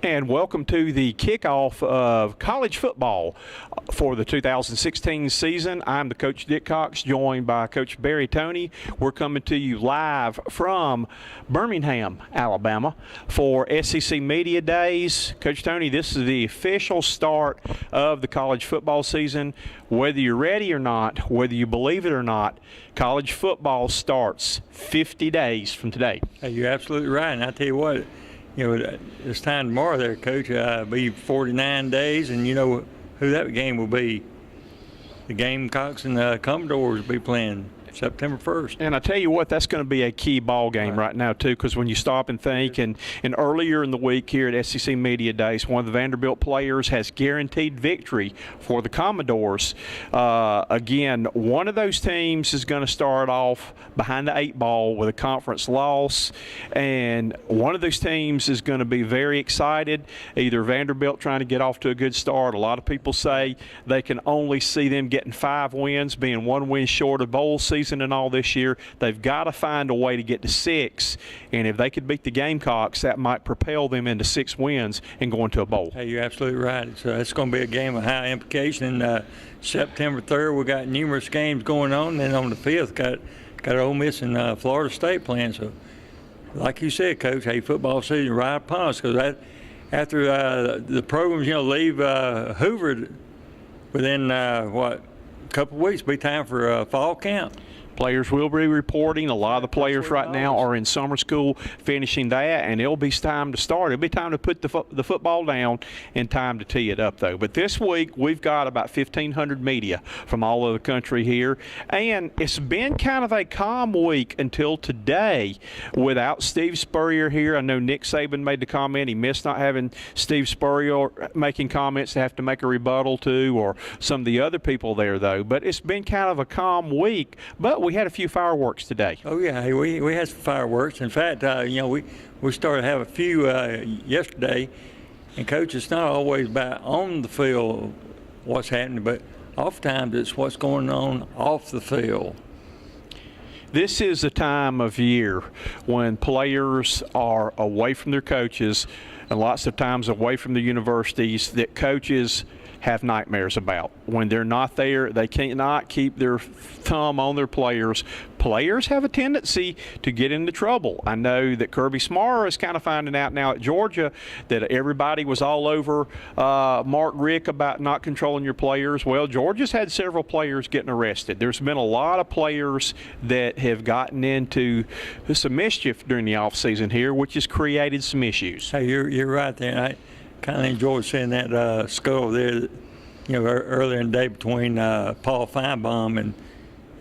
And welcome to the kickoff of college football for the 2016 season. I'm the Coach Dick Cox, joined by Coach Barry Toney. We're coming to you live from Birmingham, Alabama for SEC Media Days. Coach Toney, this is the official start of the college football season. Whether you're ready or not, whether you believe it or not, college football starts 50 days from today. Hey, you're absolutely right. And I tell you what, it's time tomorrow there, Coach. Be 49 days, and you know who that game will be. The Gamecocks and the Commodores will be playing September 1st. And I tell you what, that's going to be a key ball game right now, too, because when you stop and think, and earlier in the week here at SEC Media Days, one of the Vanderbilt players has guaranteed victory for the Commodores. Again, one of those teams is going to start off behind the 8 ball with a conference loss, and one of those teams is going to be very excited, either Vanderbilt trying to get off to a good start. A lot of people say they can only see them getting 5 wins, being 1 win short of bowl season and all this year. They've got to find a way to get to 6, and if they could beat the Gamecocks, that might propel them into 6 wins and go into a bowl. Hey, you're absolutely right. It's going to be a game of high implication. And September 3rd, we got numerous games going on, and then on the 5th, got Ole Miss and Florida State playing. So, like you said, Coach, hey, football season right upon us, because after the programs, leave Hoover within a couple of weeks, be time for fall camp. Players will be reporting. A lot of the players right now are in summer school finishing that, and it'll be time to start. It'll be time to put the football down and time to tee it up, though. But this week, we've got about 1,500 media from all over the country here, and it's been kind of a calm week until today without Steve Spurrier here. I know Nick Saban made the comment he missed not having Steve Spurrier making comments to have to make a rebuttal to, or some of the other people there, though. But it's been kind of a calm week, but we had a few fireworks today. Oh, yeah. Hey, we had some fireworks. In fact, we started to have a few yesterday. And, Coach, it's not always about on the field what's happening, but oftentimes it's what's going on off the field. This is a time of year when players are away from their coaches and lots of times away from the universities that coaches have nightmares about. When they're not there, they cannot keep their thumb on their players. Players have a tendency to get into trouble. I know that Kirby Smart is kind of finding out now at Georgia that everybody was all over Mark Richt about not controlling your players. Well, Georgia's had several players getting arrested. There's been a lot of players that have gotten into some mischief during the offseason here, which has created some issues. Hey, you're right there. I kind of enjoyed seeing that skull there, earlier in the day between Paul Feinbaum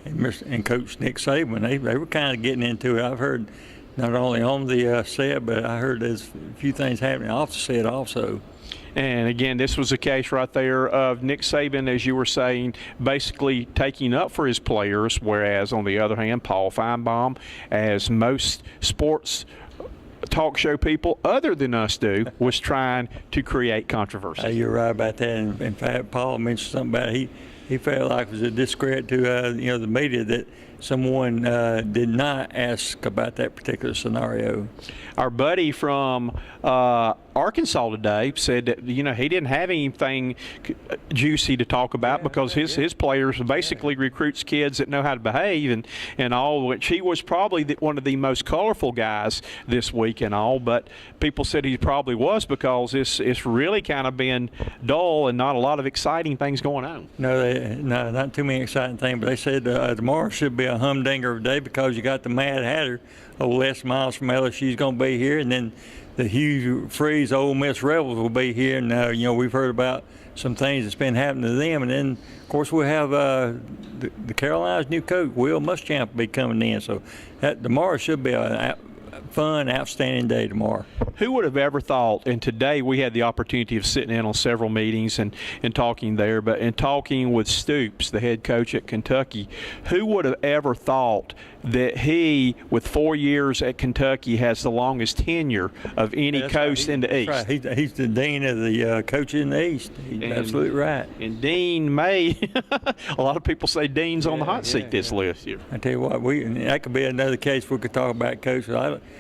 and Coach Nick Saban. They were kind of getting into it. I've heard not only on the set, but I heard there's a few things happening off the set also. And again, this was a case right there of Nick Saban, as you were saying, basically taking up for his players, whereas on the other hand, Paul Feinbaum, as most sports talk show people other than us do, was trying to create controversy. Hey, you're right about that. And in fact, Paul mentioned something about it. He felt like it was a discredit to the media that someone did not ask about that particular scenario. Our buddy from Arkansas today said that he didn't have anything juicy to talk about because his players basically recruits kids that know how to behave and all, which he was probably one of the most colorful guys this week and all, but people said he probably was because it's really kind of been dull and not a lot of exciting things going on. No, not too many exciting things, but they said tomorrow should be a humdinger of a day because you got the Mad Hatter, old Les Miles from LSU is going to be here, and then the Hugh Freeze Ole Miss Rebels will be here, and we've heard about some things that's been happening to them, and then of course we'll have the Carolinas' new coach Will Muschamp be coming in, so tomorrow should be a fun, outstanding day tomorrow. Who would have ever thought, and today we had the opportunity of sitting in on several meetings and talking there, but in talking with Stoops, the head coach at Kentucky, who would have ever thought that he, with 4 years at Kentucky, has the longest tenure of any coach in the East? Right. He's the dean of the coaches in the East. He's absolutely right. And Dean May, a lot of people say Dean's on the hot seat this list year. I tell you what, that could be another case we could talk about, Coach.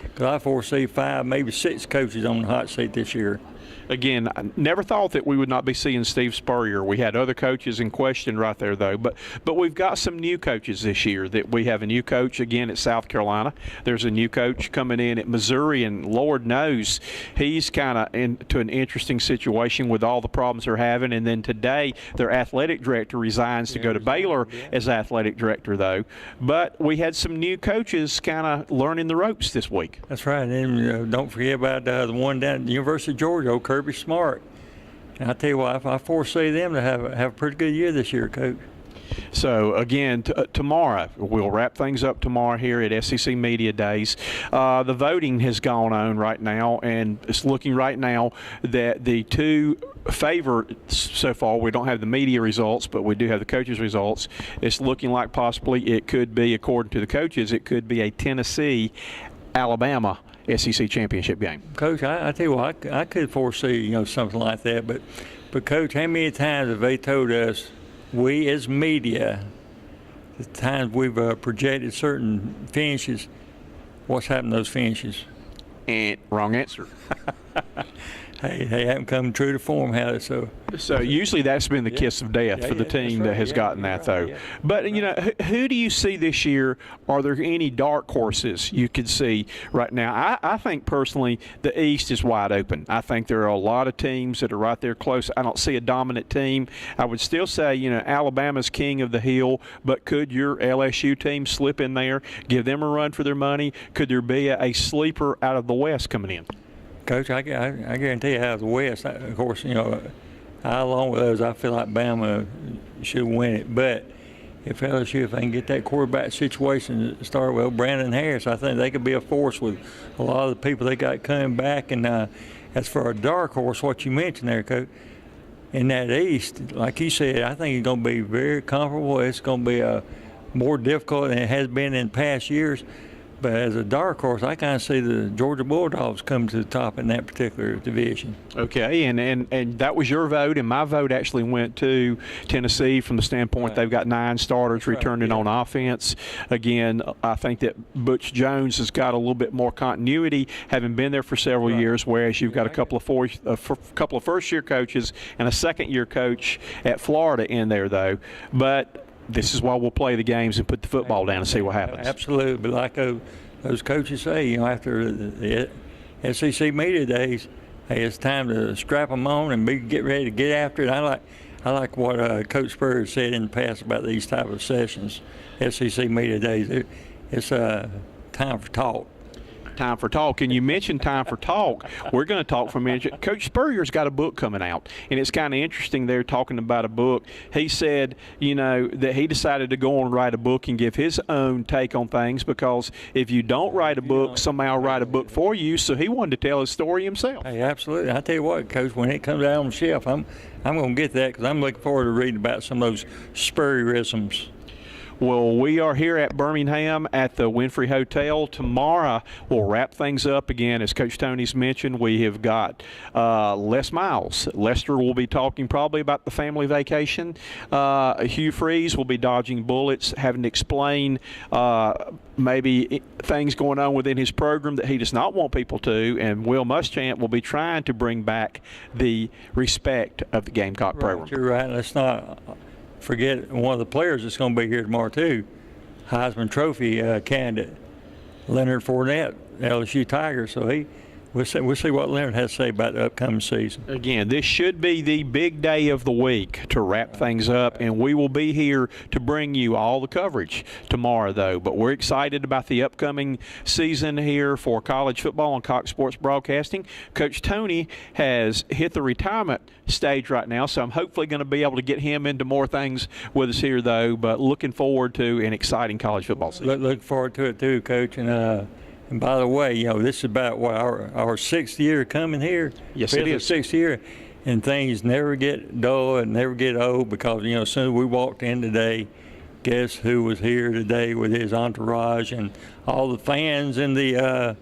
because I foresee 5, maybe 6 coaches on the hot seat this year. Again, I never thought that we would not be seeing Steve Spurrier. We had other coaches in question right there, though. But we've got some new coaches this year. That we have a new coach again at South Carolina. There's a new coach coming in at Missouri, and Lord knows he's kind of into an interesting situation with all the problems they're having. And then today, their athletic director resigns to go to Baylor as athletic director, though. But we had some new coaches kind of learning the ropes this week. That's right. And don't forget about the one down at the University of Georgia, old Kirby Smart. And I tell you what, I foresee them to have a pretty good year this year, Coach. So, again, tomorrow, we'll wrap things up tomorrow here at SEC Media Days. The voting has gone on right now, and it's looking right now that the two favorites so far, we don't have the media results, but we do have the coaches' results. It's looking like possibly it could be, according to the coaches, it could be a Tennessee-Alabama SEC championship game. Coach, I tell you what, I could foresee, something like that. But Coach, how many times have they told us, we as media, the times we've projected certain finishes, what's happened to those finishes? And wrong answer. Hey, they haven't come true to form, have they? So usually that's been the kiss of death for the team that has gotten that, though. Yeah. But, who do you see this year? Are there any dark horses you could see right now? I think, personally, the East is wide open. I think there are a lot of teams that are right there close. I don't see a dominant team. I would still say, Alabama's king of the hill, but could your LSU team slip in there, give them a run for their money? Could there be a sleeper out of the West coming in? Coach, I guarantee you out of the West, of course, along with those, I feel like Bama should win it. But if LSU, if they can get that quarterback situation started with Brandon Harris, I think they could be a force with a lot of the people they got coming back. And as for a dark horse, what you mentioned there, Coach, in that East, like you said, I think it's going to be very comfortable. It's going to be more difficult than it has been in past years. But as a dark horse, I kind of see the Georgia Bulldogs come to the top in that particular division. Okay, and that was your vote, and my vote actually went to Tennessee from the standpoint they've got 9 starters returning on offense. Again, I think that Butch Jones has got a little bit more continuity, having been there for several years, whereas you've got a couple of first-year coaches and a second-year coach at Florida in there, though. But this is why we'll play the games and put the football down and see what happens. Absolutely. But like those coaches say, after the SEC Media Days, hey, it's time to strap them on and get ready to get after it. I like what Coach Spurrier said in the past about these type of sessions, SEC Media Days. It's time for talk. Time for talk. And you mentioned time for talk. We're going to talk for a minute. Coach Spurrier's got a book coming out, and it's kind of interesting they're talking about a book. He said, that he decided to go on and write a book and give his own take on things, because if you don't write a book, somebody will write a book for you. So he wanted to tell his story himself. Hey, absolutely. I tell you what, Coach, when it comes out on the shelf, I'm going to get that, because I'm looking forward to reading about some of those Spurrierisms. Well, we are here at Birmingham at the Winfrey Hotel. Tomorrow, we'll wrap things up again. As Coach Toney's mentioned, we have got Les Miles. Lester will be talking probably about the family vacation. Hugh Freeze will be dodging bullets, having to explain maybe things going on within his program that he does not want people to. And Will Muschamp will be trying to bring back the respect of the Gamecock program. You're right. Let's not forget one of the players that's going to be here tomorrow too, Heisman Trophy candidate Leonard Fournette, LSU Tiger. So we'll see what Leonard has to say about the upcoming season. Again, this should be the big day of the week to wrap things up, and we will be here to bring you all the coverage tomorrow, though. But we're excited about the upcoming season here for college football on Cox Sports Broadcasting. Coach Toney has hit the retirement stage right now, so I'm hopefully going to be able to get him into more things with us here, though. But looking forward to an exciting college football season. Look forward to it too, Coach. And by the way, this is about our 6th year coming here. Yes, it is. 6th year, and things never get dull and never get old, because as soon as we walked in today, guess who was here today with his entourage and all the fans in the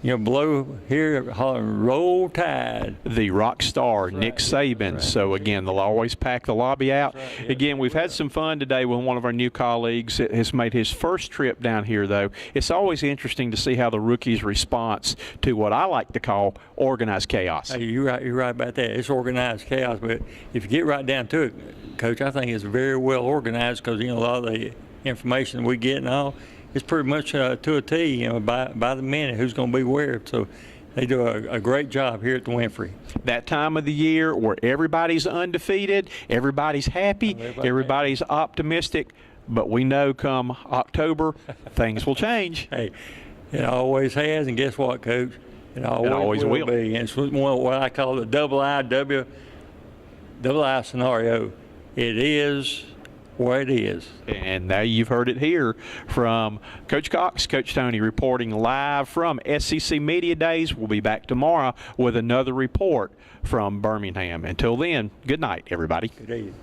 below here hollering "Roll Tide." The rock star, Nick Saban. So, again, they'll always pack the lobby out. Again, we've had some fun today with one of our new colleagues that has made his first trip down here, though. It's always interesting to see how the rookies' response to what I like to call organized chaos. Hey, you're right about that. It's organized chaos, but if you get right down to it, Coach, I think it's very well organized because, a lot of the information we get and all, it's pretty much to a T, by the minute who's going to be where. So they do a great job here at the Winfrey. That time of the year where everybody's undefeated, everybody's happy, everybody's optimistic, but we know come October, things will change. Hey, it always has, and guess what, Coach? It always will be. And it's what I call the double I scenario. It is what it is. And now you've heard it here from Coach Cox, Coach Toney, reporting live from SEC Media Days. We'll be back tomorrow with another report from Birmingham. Until then, good night, everybody. Good evening.